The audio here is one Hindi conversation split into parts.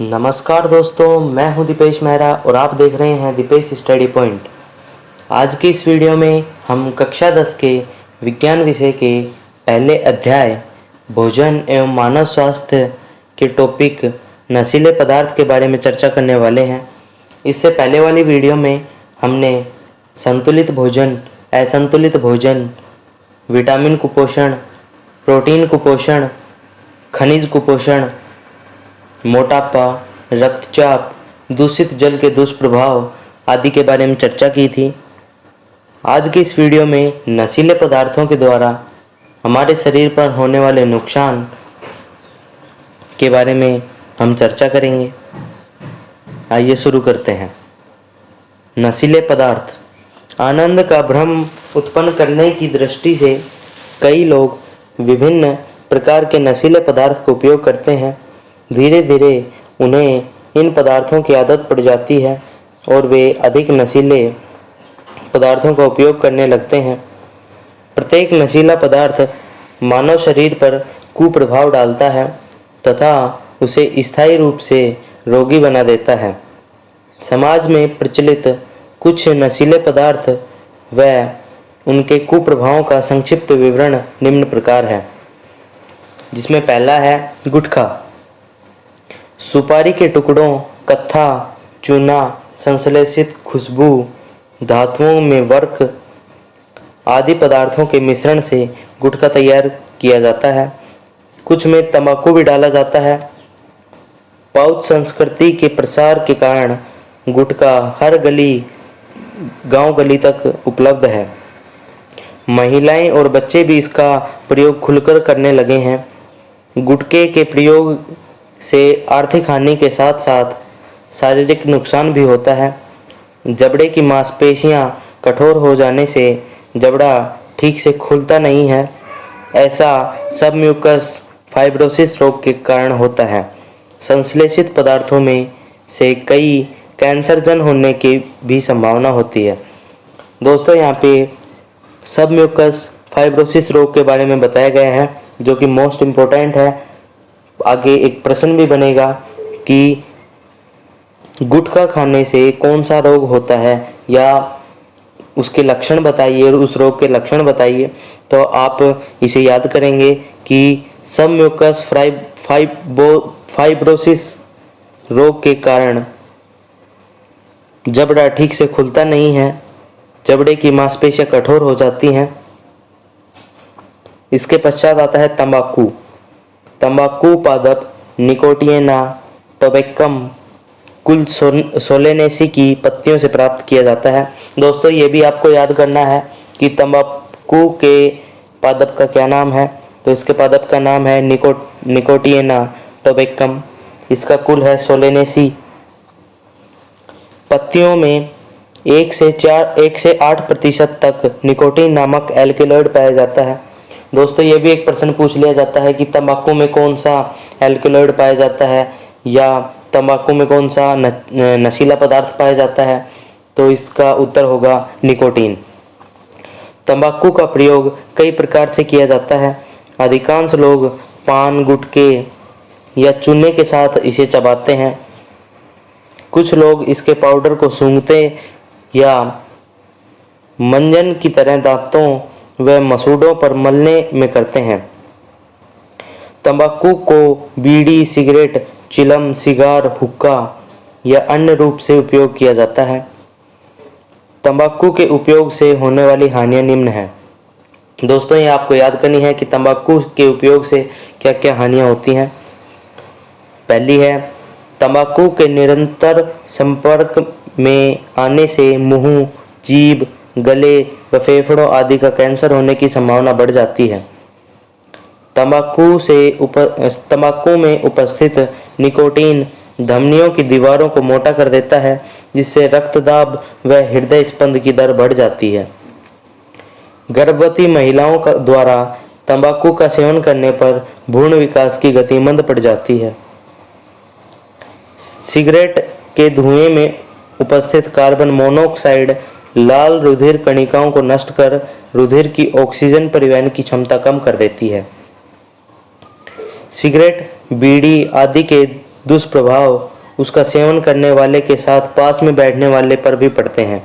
नमस्कार दोस्तों, मैं हूं दीपेश मेहरा और आप देख रहे हैं दीपेश स्टडी पॉइंट। आज की इस वीडियो में हम कक्षा 10 के विज्ञान विषय के पहले अध्याय भोजन एवं मानव स्वास्थ्य के टॉपिक नशीले पदार्थ के बारे में चर्चा करने वाले हैं। इससे पहले वाली वीडियो में हमने संतुलित भोजन, असंतुलित भोजन, विटामिन कुपोषण, प्रोटीन कुपोषण, खनिज कुपोषण, मोटापा, रक्तचाप, दूषित जल के दुष्प्रभाव आदि के बारे में चर्चा की थी। आज की इस वीडियो में नशीले पदार्थों के द्वारा हमारे शरीर पर होने वाले नुकसान के बारे में हम चर्चा करेंगे। आइए शुरू करते हैं। नशीले पदार्थ आनंद का भ्रम उत्पन्न करने की दृष्टि से कई लोग विभिन्न प्रकार के नशीले पदार्थ का उपयोग करते हैं। धीरे धीरे उन्हें इन पदार्थों की आदत पड़ जाती है और वे अधिक नशीले पदार्थों का उपयोग करने लगते हैं। प्रत्येक नशीला पदार्थ मानव शरीर पर कुप्रभाव डालता है तथा उसे स्थायी रूप से रोगी बना देता है। समाज में प्रचलित कुछ नशीले पदार्थ व उनके कुप्रभावों का संक्षिप्त विवरण निम्न प्रकार है, जिसमें पहला है गुटखा। सुपारी के टुकड़ों, कत्था, चूना, संश्लेषित खुशबू, धातुओं में वर्क आदि पदार्थों के मिश्रण से गुटखा तैयार किया जाता है। कुछ में तंबाकू भी डाला जाता है। पाउच संस्कृति के प्रसार के कारण गुटखा हर गली, गांव गली तक उपलब्ध है। महिलाएं और बच्चे भी इसका प्रयोग खुलकर करने लगे हैं। गुटखे के प्रयोग से आर्थिक हानि के साथ साथ शारीरिक नुकसान भी होता है। जबड़े की मांसपेशियां कठोर हो जाने से जबड़ा ठीक से खुलता नहीं है। ऐसा सब म्यूकस फाइब्रोसिस रोग के कारण होता है। संश्लेषित पदार्थों में से कई कैंसरजन होने की भी संभावना होती है। दोस्तों, यहाँ पे सब म्यूकस फाइब्रोसिस रोग के बारे में बताया गया है, जो कि मोस्ट इम्पोर्टेंट है। आगे एक प्रश्न भी बनेगा कि गुटखा खाने से कौन सा रोग होता है या उसके लक्षण बताइए और उस रोग के लक्षण बताइए। तो आप इसे याद करेंगे कि सब म्यूकस फाइब्रोसिस रोग के कारण जबड़ा ठीक से खुलता नहीं है, जबड़े की मांसपेशियां कठोर हो जाती हैं। इसके पश्चात आता है तंबाकू। तंबाकू पादप निकोटियाना टोबैकम कुल सोलेनेसी की पत्तियों से प्राप्त किया जाता है। दोस्तों, ये भी आपको याद करना है कि तंबाकू के पादप का क्या नाम है। तो इसके पादप का नाम है निकोटियाना टोबैकम। इसका कुल है सोलेनेसी। पत्तियों में 1 से 8% तक निकोटीन नामक एल्कलॉइड पाया जाता है। दोस्तों, ये भी एक प्रश्न पूछ लिया जाता है कि तंबाकू में कौन सा एल्कलॉइड पाया जाता है या तंबाकू में कौन सा नशीला पदार्थ पाया जाता है। तो इसका उत्तर होगा निकोटीन। तंबाकू का प्रयोग कई प्रकार से किया जाता है। अधिकांश लोग पान, गुटखे या चूने के साथ इसे चबाते हैं। कुछ लोग इसके पाउडर को सूंघते या मंजन की तरह दांतों व मसूड़ों पर मलने में करते हैं। तंबाकू को बीड़ी, सिगरेट, चिलम, सिगार, हुक्का या अन्य रूप से उपयोग किया जाता है। तंबाकू के उपयोग से होने वाली हानियां निम्न हैं। दोस्तों, ये आपको याद करनी है कि तंबाकू के उपयोग से क्या क्या हानियां होती हैं। पहली है, तंबाकू के निरंतर संपर्क में आने से मुंह, जीभ, गले व फेफड़ों आदि का कैंसर होने की संभावना बढ़ जाती है। तंबाकू में उपस्थित निकोटीन धमनियों की दीवारों को मोटा कर देता है, जिससे रक्तदाब व हृदय स्पंद की दर बढ़ जाती है। गर्भवती महिलाओं द्वारा तंबाकू का सेवन करने पर भ्रूण विकास की गति मंद पड़ जाती है। सिगरेट के धुएं में उपस्थित कार्बन मोनोऑक्साइड लाल रुधिर कणिकाओं को नष्ट कर रुधिर की ऑक्सीजन परिवहन की क्षमता कम कर देती है। सिगरेट, बीड़ी आदि के दुष्प्रभाव उसका सेवन करने वाले के साथ पास में बैठने वाले पर भी पड़ते हैं,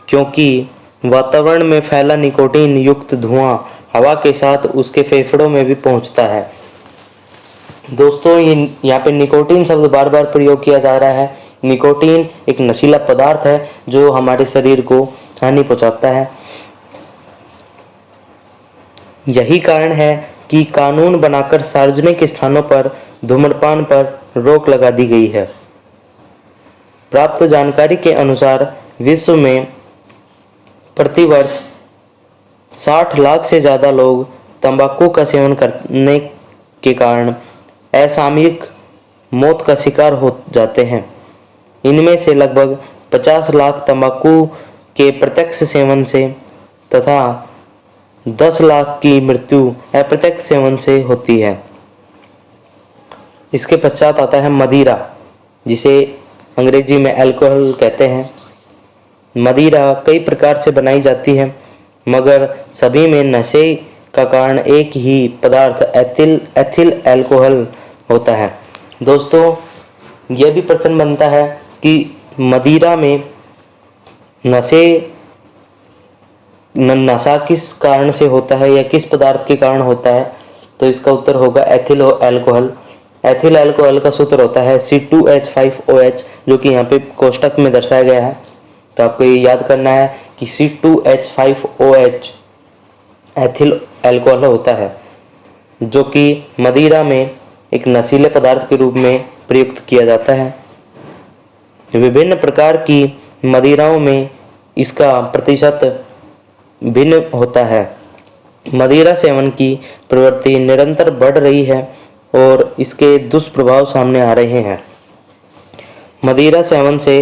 क्योंकि वातावरण में फैला निकोटीन युक्त धुआं हवा के साथ उसके फेफड़ों में भी पहुंचता है। दोस्तों, ये यहाँ पे निकोटीन शब्द बार बार प्रयोग किया जा रहा है। निकोटीन एक नशीला पदार्थ है जो हमारे शरीर को हानि पहुंचाता है। यही कारण है कि कानून बनाकर सार्वजनिक स्थानों पर धूम्रपान पर रोक लगा दी गई है। प्राप्त जानकारी के अनुसार विश्व में प्रतिवर्ष 60 लाख से ज़्यादा लोग तंबाकू का सेवन करने के कारण असामयिक मौत का शिकार हो जाते हैं। इनमें से लगभग 50 लाख तंबाकू के प्रत्यक्ष सेवन से तथा 10 लाख की मृत्यु अप्रत्यक्ष सेवन से होती है। इसके पश्चात आता है मदिरा, जिसे अंग्रेजी में अल्कोहल कहते हैं। मदिरा कई प्रकार से बनाई जाती है, मगर सभी में नशे का कारण एक ही पदार्थ एथिल अल्कोहल होता है। दोस्तों, यह भी प्रश्न बनता है कि मदिरा में नशा किस कारण से होता है या किस पदार्थ के कारण होता है, तो इसका उत्तर होगा एथिल अल्कोहल। एथिल अल्कोहल का सूत्र होता है C2H5OH, जो कि यहाँ पे कोष्टक में दर्शाया गया है। तो आपको ये याद करना है कि C2H5OH एथिल अल्कोहल होता है, जो कि मदिरा में एक नशीले पदार्थ के रूप में प्रयुक्त किया जाता है। विभिन्न प्रकार की मदिराओं में इसका प्रतिशत भिन्न होता है। मदिरा सेवन की प्रवृत्ति निरंतर बढ़ रही है और इसके दुष्प्रभाव सामने आ रहे हैं। मदिरा सेवन से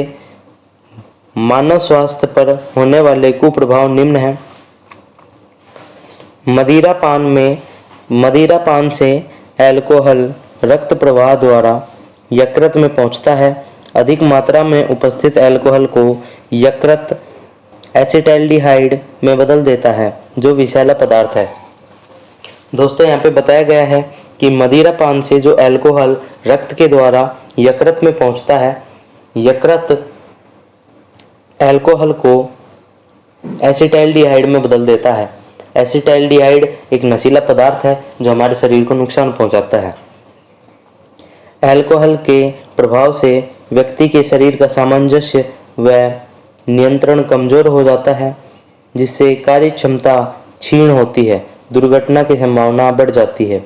मानव स्वास्थ्य पर होने वाले कुप्रभाव निम्न हैं। मदिरापान से अल्कोहल रक्त प्रवाह द्वारा यकृत में पहुंचता है। अधिक मात्रा में उपस्थित अल्कोहल को यकृत एसिटाल्डिहाइड में बदल देता है, जो विषैला पदार्थ है। दोस्तों, यहाँ पे बताया गया है कि मदिरापान से जो अल्कोहल रक्त के द्वारा यकृत में पहुंचता है, यकृत अल्कोहल को एसिटाल्डिहाइड में बदल देता है। एसिटाल्डिहाइड एक नशीला पदार्थ है जो हमारे शरीर को नुकसान पहुंचाता है। अल्कोहल के प्रभाव से व्यक्ति के शरीर का सामंजस्य व नियंत्रण कमजोर हो जाता है, जिससे कार्य क्षमता क्षीण होती है, दुर्घटना की संभावना बढ़ जाती है।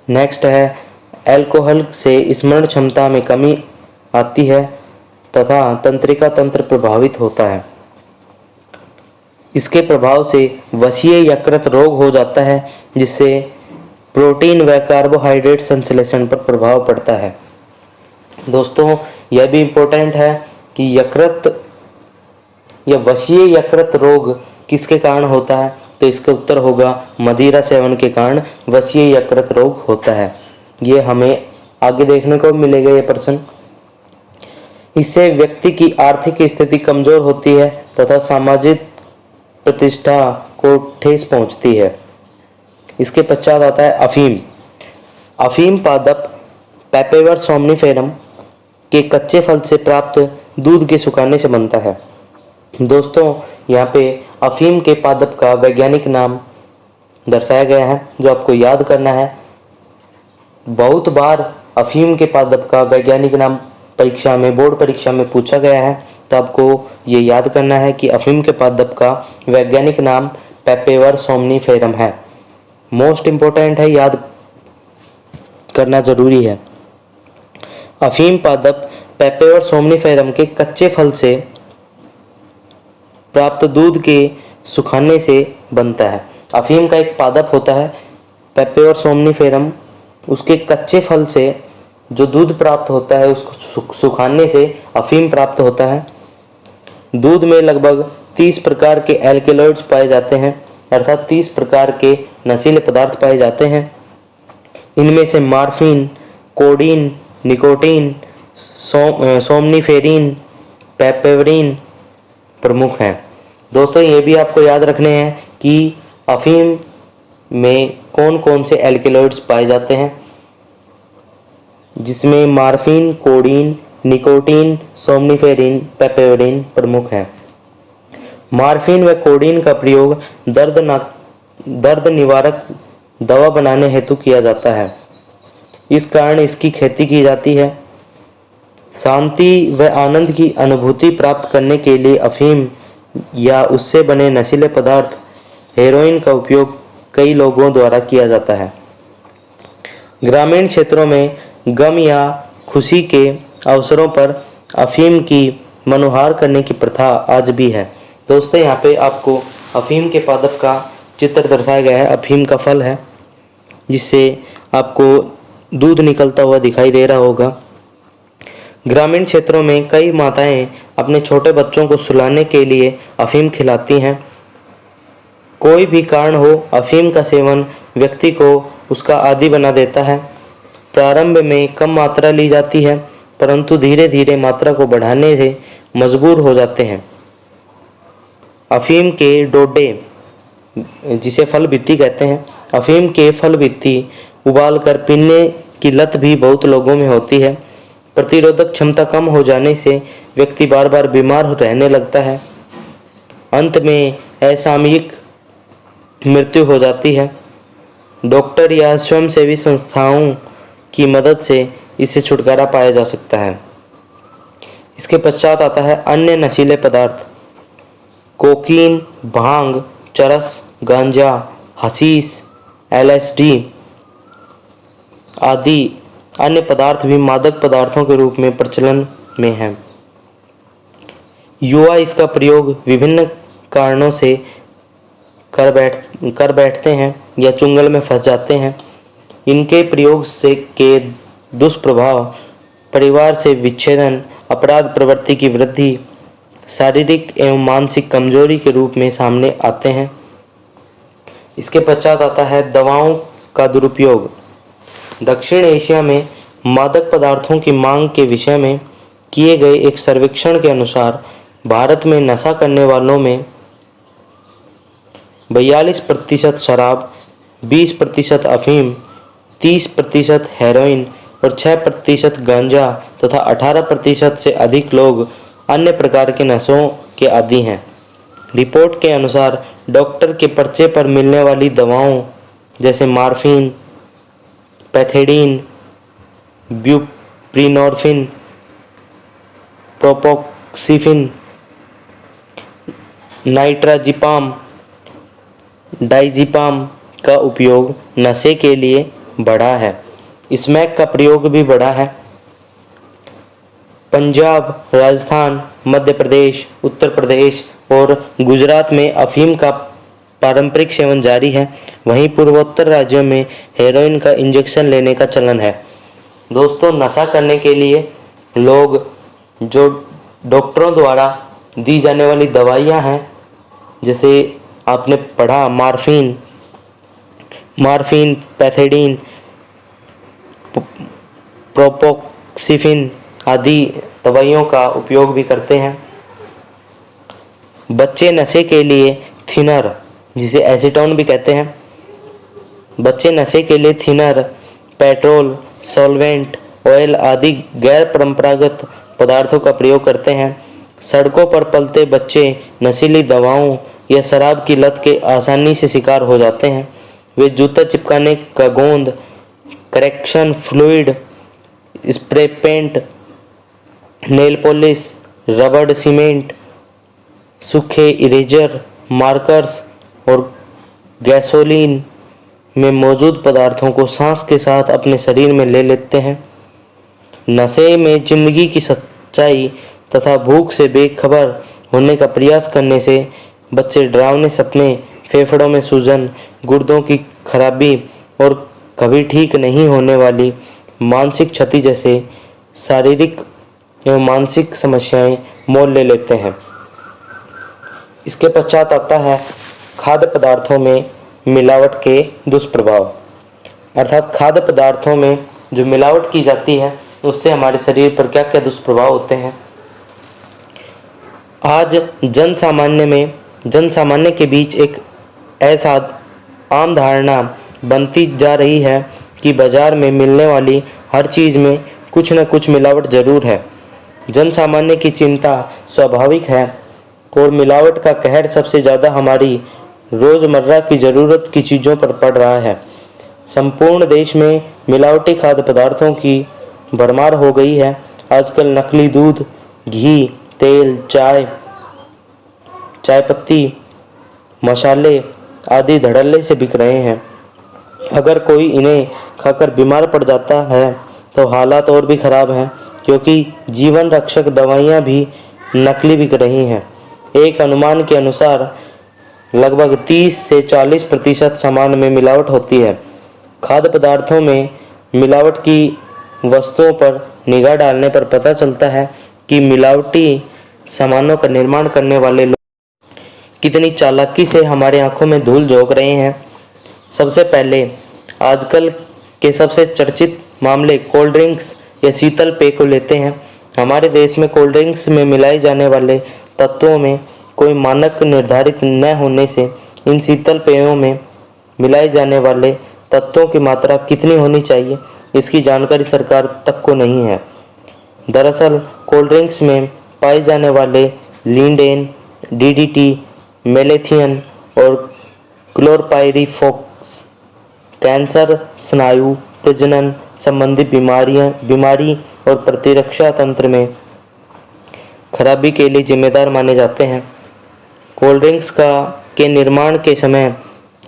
नेक्स्ट है, अल्कोहल से स्मरण क्षमता में कमी आती है तथा तंत्रिका तंत्र प्रभावित होता है। इसके प्रभाव से वसीय यकृत रोग हो जाता है, जिससे प्रोटीन व कार्बोहाइड्रेट संश्लेषण पर प्रभाव पड़ता है। दोस्तों, यह भी इम्पोर्टेंट है कि यकृत या वसीय यकृत रोग किसके कारण होता है, तो इसका उत्तर होगा मदिरा सेवन के कारण वसीय यकृत रोग होता है। ये हमें आगे देखने को मिलेगा ये प्रश्न। इससे व्यक्ति की आर्थिक स्थिति कमजोर होती है तथा सामाजिक प्रतिष्ठा को ठेस पहुंचती है। इसके पश्चात आता है अफीम। अफीम पादप पेपेवर सोमनिफेरम के कच्चे फल से प्राप्त दूध के सुखाने से बनता है। दोस्तों, यहाँ पे अफीम के पादप का वैज्ञानिक नाम दर्शाया गया है, जो आपको याद करना है। बहुत बार अफीम के पादप का वैज्ञानिक नाम परीक्षा में, बोर्ड परीक्षा में पूछा गया है, तो आपको ये याद करना है कि अफीम के पादप का वैज्ञानिक नाम पेपेवर सोमनिफेरम है। मोस्ट इम्पोर्टेंट है, याद करना जरूरी है। अफीम पादप पेपेवर सोमनिफेरम के कच्चे फल से प्राप्त दूध के सुखाने से बनता है। अफीम का एक पादप होता है पेपेवर सोमनिफेरम, उसके कच्चे फल से जो दूध प्राप्त होता है उसको सुखाने से अफीम प्राप्त होता है। दूध में लगभग 30 प्रकार के एल्केलॉइड्स पाए जाते हैं, अर्थात 30 प्रकार के नशीले पदार्थ पाए जाते हैं। इनमें से मार्फिन, कोडीन, निकोटीन, सोमनिफेरिन, पेपेवरिन प्रमुख हैं। दोस्तों, ये भी आपको याद रखने हैं कि अफीम में कौन कौन से एल्केलॉइड्स पाए जाते हैं। जिसमें मार्फिन, कोडीन, निकोटीन, सोमनिफेरिन, पेपेरिन प्रमुख हैं। मार्फिन व कोडीन का प्रयोग दर्द निवारक दवा बनाने हेतु किया जाता है। इस कारण इसकी खेती की जाती है। शांति व आनंद की अनुभूति प्राप्त करने के लिए अफीम या उससे बने नशीले पदार्थ हेरोइन का उपयोग कई लोगों द्वारा किया जाता है। ग्रामीण क्षेत्रों में गम या खुशी के अवसरों पर अफीम की मनोहार करने की प्रथा आज भी है। दोस्तों, यहाँ पे आपको अफीम के पादप का चित्र दर्शाया गया है। अफीम का फल है जिससे आपको दूध निकलता हुआ दिखाई दे रहा होगा। ग्रामीण क्षेत्रों में कई माताएं अपने छोटे बच्चों को सुलाने के लिए अफीम खिलाती हैं। कोई भी कारण हो, अफीम का सेवन व्यक्ति को उसका आदी बना देता है। प्रारंभ में कम मात्रा ली जाती है, परंतु धीरे धीरे मात्रा को बढ़ाने से मजबूर हो जाते हैं। अफीम के डोडे, जिसे फल भित्ती कहते हैं, अफीम के फल भित्ती उबालकर पीने की लत भी बहुत लोगों में होती है। प्रतिरोधक क्षमता कम हो जाने से व्यक्ति बार बार बीमार रहने लगता है। अंत में असामयिक मृत्यु हो जाती है। डॉक्टर या स्वयंसेवी संस्थाओं की मदद से इससे छुटकारा पाया जा सकता है। इसके पश्चात आता है अन्य नशीले पदार्थ। कोकीन, भांग, चरस, गांजा, हशीश, LSD आदि अन्य पदार्थ भी मादक पदार्थों के रूप में प्रचलन में हैं। युवा इसका प्रयोग विभिन्न कारणों से कर बैठते हैं या चुंगल में फंस जाते हैं। इनके प्रयोग से के दुष्प्रभाव परिवार से विच्छेदन, अपराध प्रवृत्ति की वृद्धि, शारीरिक एवं मानसिक कमजोरी के रूप में सामने आते हैं। इसके पश्चात आता है दवाओं का दुरुपयोग। दक्षिण एशिया में मादक पदार्थों की मांग के विषय में किए गए एक सर्वेक्षण के अनुसार भारत में नशा करने वालों में 42% शराब, 20% अफीम, 30% हेरोइन और 6% गांजा तथा 18% से अधिक लोग अन्य प्रकार के नशों के आदी हैं। रिपोर्ट के अनुसार डॉक्टर के पर्चे पर मिलने वाली दवाओं जैसे मार्फिन, पैथेडीन, ब्यूप्रीनोर्फिन, प्रोपोक्सिफिन, नाइट्राजिपाम, डाइजिपाम का उपयोग नशे के लिए बढ़ा है। स्मैक का प्रयोग भी बढ़ा है। पंजाब, राजस्थान, मध्य प्रदेश, उत्तर प्रदेश और गुजरात में अफीम का पारंपरिक सेवन जारी है। वहीं पूर्वोत्तर राज्यों में हेरोइन का इंजेक्शन लेने का चलन है। दोस्तों, नशा करने के लिए लोग जो डॉक्टरों द्वारा दी जाने वाली दवाइयां हैं, जैसे आपने पढ़ा मार्फिन, पैथेडीन, प्रोपोक्सिफिन आदि दवाइयों का उपयोग भी करते हैं। बच्चे नशे के लिए थिनर, जिसे एसीटोन भी कहते हैं, बच्चे नशे के लिए थिनर, पेट्रोल, सॉल्वेंट, ऑयल आदि गैर परंपरागत पदार्थों का प्रयोग करते हैं। सड़कों पर पलते बच्चे नशीली दवाओं या शराब की लत के आसानी से शिकार हो जाते हैं। वे जूता चिपकाने का गोंद, correction fluid, spray paint, nail polish, रबड़ सीमेंट, सूखे इरेजर, मार्कर्स और गैसोलीन में मौजूद पदार्थों को सांस के साथ अपने शरीर में ले लेते हैं। नशे में जिंदगी की सच्चाई तथा भूख से बेखबर होने का प्रयास करने से बच्चे डरावने सपने, फेफड़ों में सूजन, गुर्दों की खराबी और कभी ठीक नहीं होने वाली मानसिक क्षति जैसे शारीरिक एवं मानसिक समस्याएं मोल ले लेते हैं। इसके पश्चात आता है खाद्य पदार्थों में मिलावट के दुष्प्रभाव, अर्थात खाद्य पदार्थों में जो मिलावट की जाती है उससे हमारे शरीर पर क्या क्या दुष्प्रभाव होते हैं। आज जनसामान्य के बीच एक ऐसा आम धारणा बनती जा रही है कि बाजार में मिलने वाली हर चीज़ में कुछ न कुछ मिलावट जरूर है। जन सामान्य की चिंता स्वाभाविक है और मिलावट का कहर सबसे ज़्यादा हमारी रोज़मर्रा की ज़रूरत की चीज़ों पर पड़ रहा है। संपूर्ण देश में मिलावटी खाद्य पदार्थों की भरमार हो गई है। आजकल नकली दूध, घी, तेल, चाय पत्ती, मसाले आदि धड़ल्ले से बिक रहे हैं। अगर कोई इन्हें खाकर बीमार पड़ जाता है तो हालात और भी खराब हैं, क्योंकि जीवन रक्षक दवाइयाँ भी नकली बिक रही हैं। एक अनुमान के अनुसार लगभग 30 से 40% सामान में मिलावट होती है। खाद्य पदार्थों में मिलावट की वस्तुओं पर निगाह डालने पर पता चलता है कि मिलावटी सामानों का निर्माण करने वाले लोग कितनी चालाकी से हमारे आंखों में धूल झोंक रहे हैं। सबसे पहले आजकल के सबसे चर्चित मामले कोल्ड ड्रिंक्स या शीतल पेय को लेते हैं। हमारे देश में कोल्ड ड्रिंक्स में मिलाए जाने वाले तत्वों में कोई मानक निर्धारित न होने से इन शीतल पेयों में मिलाए जाने वाले तत्वों की मात्रा कितनी होनी चाहिए, इसकी जानकारी सरकार तक को नहीं है। दरअसल कोल्ड ड्रिंक्स में पाए जाने वाले लिंडेन, डीडीटी, मेलेथियन और क्लोरपाइरीफॉस कैंसर, स्नायु, प्रजनन संबंधी बीमारी और प्रतिरक्षा तंत्र में खराबी के लिए जिम्मेदार माने जाते हैं। कोल्ड ड्रिंक्स के निर्माण के समय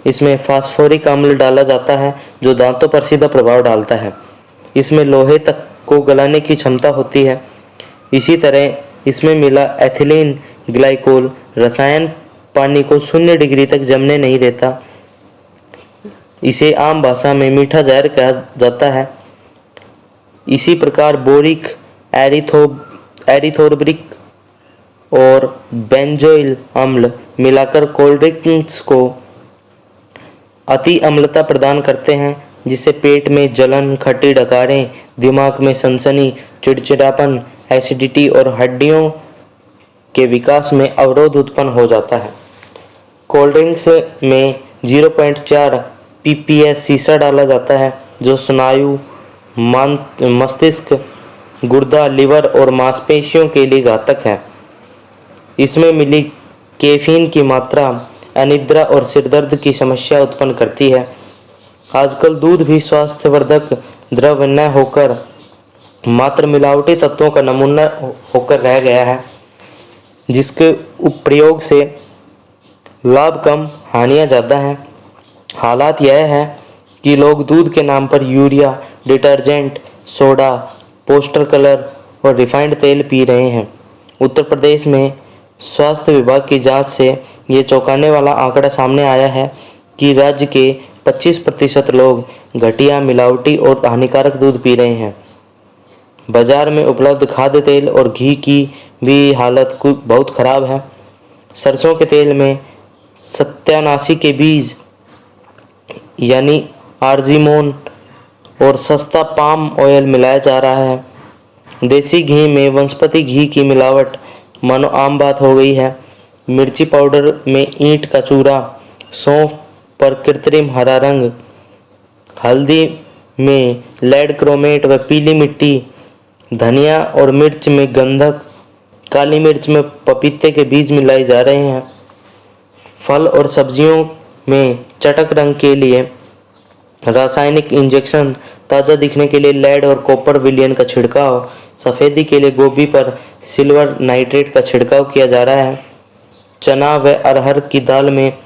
इसमें फास्फोरिक अम्ल डाला जाता है, जो दांतों पर सीधा प्रभाव डालता है। इसमें लोहे तक को गलाने की क्षमता होती है। इसी तरह इसमें मिला एथिलीन ग्लाइकोल रसायन पानी को 0 डिग्री तक जमने नहीं देता। इसे आम भाषा में मीठा जहर कहा जाता है। इसी प्रकार बोरिक एरिथोर्बिक और बेंजोइल अम्ल मिलाकर कोल्ड ड्रिंक्स को अति अम्लता प्रदान करते हैं, जिससे पेट में जलन, खट्टी डकारें, दिमाग में सनसनी, चिड़चिड़ापन, एसिडिटी और हड्डियों के विकास में अवरोध उत्पन्न हो जाता है। कोल्ड ड्रिंक्स में 0.4 ppm सीसा डाला जाता है, जो स्नायु, मस्तिष्क, गुर्दा, लिवर और मांसपेशियों के लिए घातक है। इसमें मिली कैफीन की मात्रा अनिद्रा और सिरदर्द की समस्या उत्पन्न करती है। आजकल दूध भी स्वास्थ्यवर्धक द्रव न होकर मात्र मिलावटी तत्वों का नमूना होकर रह गया है, जिसके प्रयोग से लाभ कम, हानियाँ ज़्यादा हैं। हालात यह है कि लोग दूध के नाम पर urea, detergent, soda, poster colour और रिफाइंड तेल पी रहे हैं। उत्तर प्रदेश में स्वास्थ्य विभाग की जांच से ये चौंकाने वाला आंकड़ा सामने आया है कि राज्य के 25% लोग घटिया, मिलावटी और हानिकारक दूध पी रहे हैं। बाजार में उपलब्ध खाद्य तेल और घी की भी हालत बहुत खराब है। सरसों के तेल में सत्यानाशी के बीज यानी आर्जिमोन और सस्ता पाम ऑयल मिलाया जा रहा है। देसी घी में वनस्पति घी की मिलावट मानो आम बात हो गई है। मिर्ची पाउडर में ईंट का चूरा, सौंफ पर कृत्रिम हरा रंग, हल्दी में लेड क्रोमेट व पीली मिट्टी, धनिया और मिर्च में गंधक, काली मिर्च में पपीते के बीज मिलाए जा रहे हैं। फल और सब्जियों में चटक रंग के लिए रासायनिक इंजेक्शन, ताज़ा दिखने के लिए लेड और कॉपर विलयन का छिड़काव, सफ़ेदी के लिए गोभी पर सिल्वर नाइट्रेट का छिड़काव किया जा रहा है। चना व अरहर की दाल में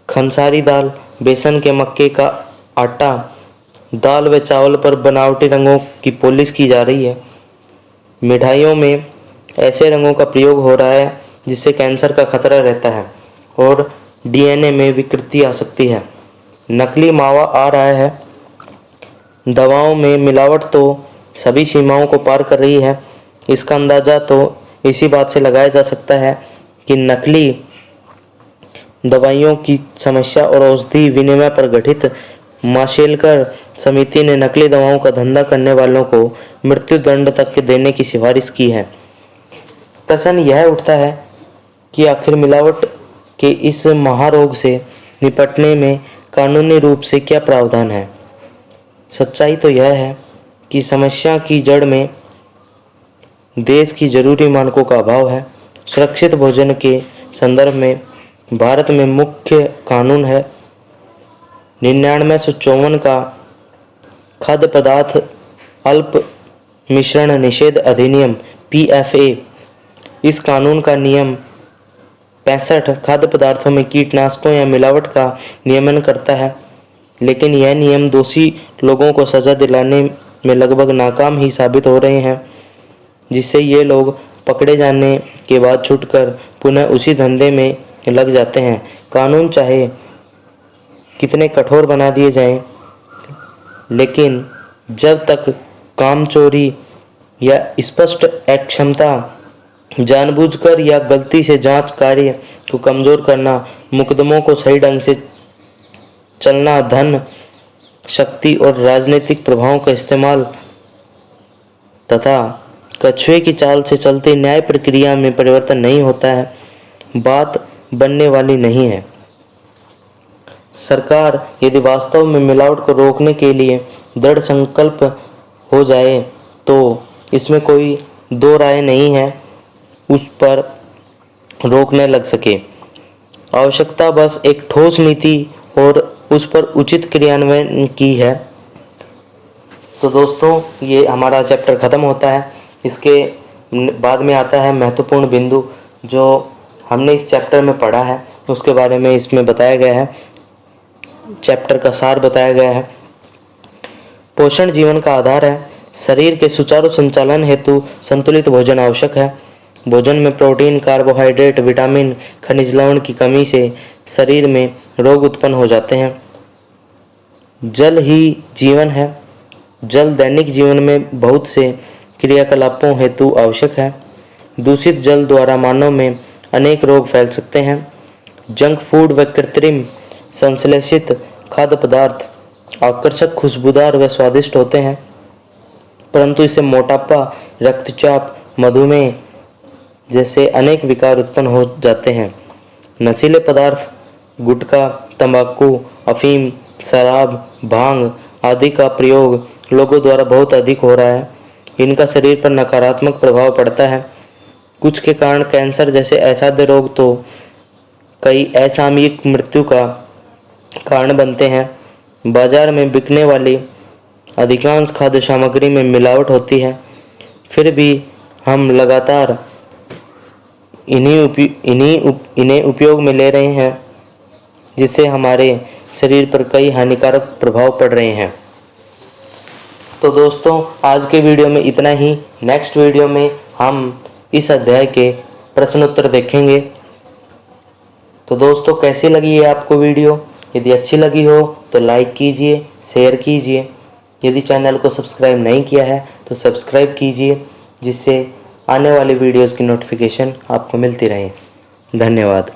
खंसारी दाल, बेसन के मक्के का आटा, दाल व चावल पर बनावटी रंगों की पॉलिश की जा रही है। मिठाइयों में ऐसे रंगों का प्रयोग हो रहा है जिससे कैंसर का खतरा रहता है और डीएनए में विकृति आ सकती है। नकली मावा आ रहा है। दवाओं में मिलावट तो सभी सीमाओं को पार कर रही है। इसका अंदाज़ा तो इसी बात से लगाया जा सकता है कि नकली दवाइयों की समस्या और औषधि विनिमय पर गठित माशेलकर समिति ने नकली दवाओं का धंधा करने वालों को मृत्यु दंड तक के देने की सिफारिश की है। प्रश्न यह उठता है कि आखिर मिलावट के इस महारोग से निपटने में कानूनी रूप से क्या प्रावधान है। सच्चाई तो यह है की समस्या की जड़ में देश की जरूरी मानकों का अभाव है। सुरक्षित भोजन के संदर्भ में भारत में मुख्य कानून है 9954 का खाद्य पदार्थ अल्प मिश्रण निषेध अधिनियम PFA। इस कानून का नियम 65 खाद्य पदार्थों में कीटनाशकों या मिलावट का नियमन करता है, लेकिन यह नियम दोषी लोगों को सजा दिलाने में लगभग नाकाम ही साबित हो रहे हैं, जिससे ये लोग पकड़े जाने के बाद छूटकर पुनः उसी धंधे में लग जाते हैं। कानून चाहे कितने कठोर बना दिए जाएं, लेकिन जब तक कामचोरी या स्पष्ट अक्षमता, जानबूझकर या गलती से जांच कार्य को कमजोर करना, मुकदमों को सही ढंग से चलना, धन, शक्ति और राजनीतिक प्रभावों का इस्तेमाल तथा कछुए की चाल से चलती न्याय प्रक्रिया में परिवर्तन नहीं होता है, बात बनने वाली नहीं है। सरकार यदि वास्तव में मिलावट को रोकने के लिए दृढ़ संकल्प हो जाए तो इसमें कोई दो राय नहीं है, उस पर रोकने लग सके। आवश्यकता बस एक ठोस नीति और उस पर उचित क्रियान्वयन की है। तो दोस्तों, ये हमारा चैप्टर ख़त्म होता है। इसके बाद में आता है महत्वपूर्ण बिंदु जो हमने इस चैप्टर में पढ़ा है, उसके बारे में इसमें बताया गया है। चैप्टर का सार बताया गया है। पोषण जीवन का आधार है। शरीर के सुचारू संचालन हेतु संतुलित भोजन आवश्यक है। भोजन में प्रोटीन, कार्बोहाइड्रेट, विटामिन, खनिज लवण की कमी से शरीर में रोग उत्पन्न हो जाते हैं। जल ही जीवन है। जल दैनिक जीवन में बहुत से क्रियाकलापों हेतु आवश्यक है। दूषित जल द्वारा मानव में अनेक रोग फैल सकते हैं। जंक फूड व कृत्रिम संश्लेषित खाद्य पदार्थ आकर्षक, खुशबूदार व स्वादिष्ट होते हैं, परंतु इससे मोटापा, रक्तचाप, मधुमेह जैसे अनेक विकार उत्पन्न हो जाते हैं। नशीले पदार्थ, गुटखा, तंबाकू, अफीम, शराब, भांग आदि का प्रयोग लोगों द्वारा बहुत अधिक हो रहा है। इनका शरीर पर नकारात्मक प्रभाव पड़ता है। कुछ के कारण कैंसर जैसे असाध्य रोग तो कई असामयिक मृत्यु का कारण बनते हैं। बाजार में बिकने वाली अधिकांश खाद्य सामग्री में मिलावट होती है, फिर भी हम लगातार इन्हें उपयोग में ले रहे हैं, जिससे हमारे शरीर पर कई हानिकारक प्रभाव पड़ रहे हैं। तो दोस्तों, आज के वीडियो में इतना ही। नेक्स्ट वीडियो में हम इस अध्याय के प्रश्न उत्तर देखेंगे। तो दोस्तों, कैसी लगी है आपको वीडियो? यदि अच्छी लगी हो तो लाइक कीजिए, शेयर कीजिए। यदि चैनल को सब्सक्राइब नहीं किया है तो सब्सक्राइब कीजिए, जिससे आने वाली वीडियोज़ की नोटिफिकेशन आपको मिलती रहे। धन्यवाद।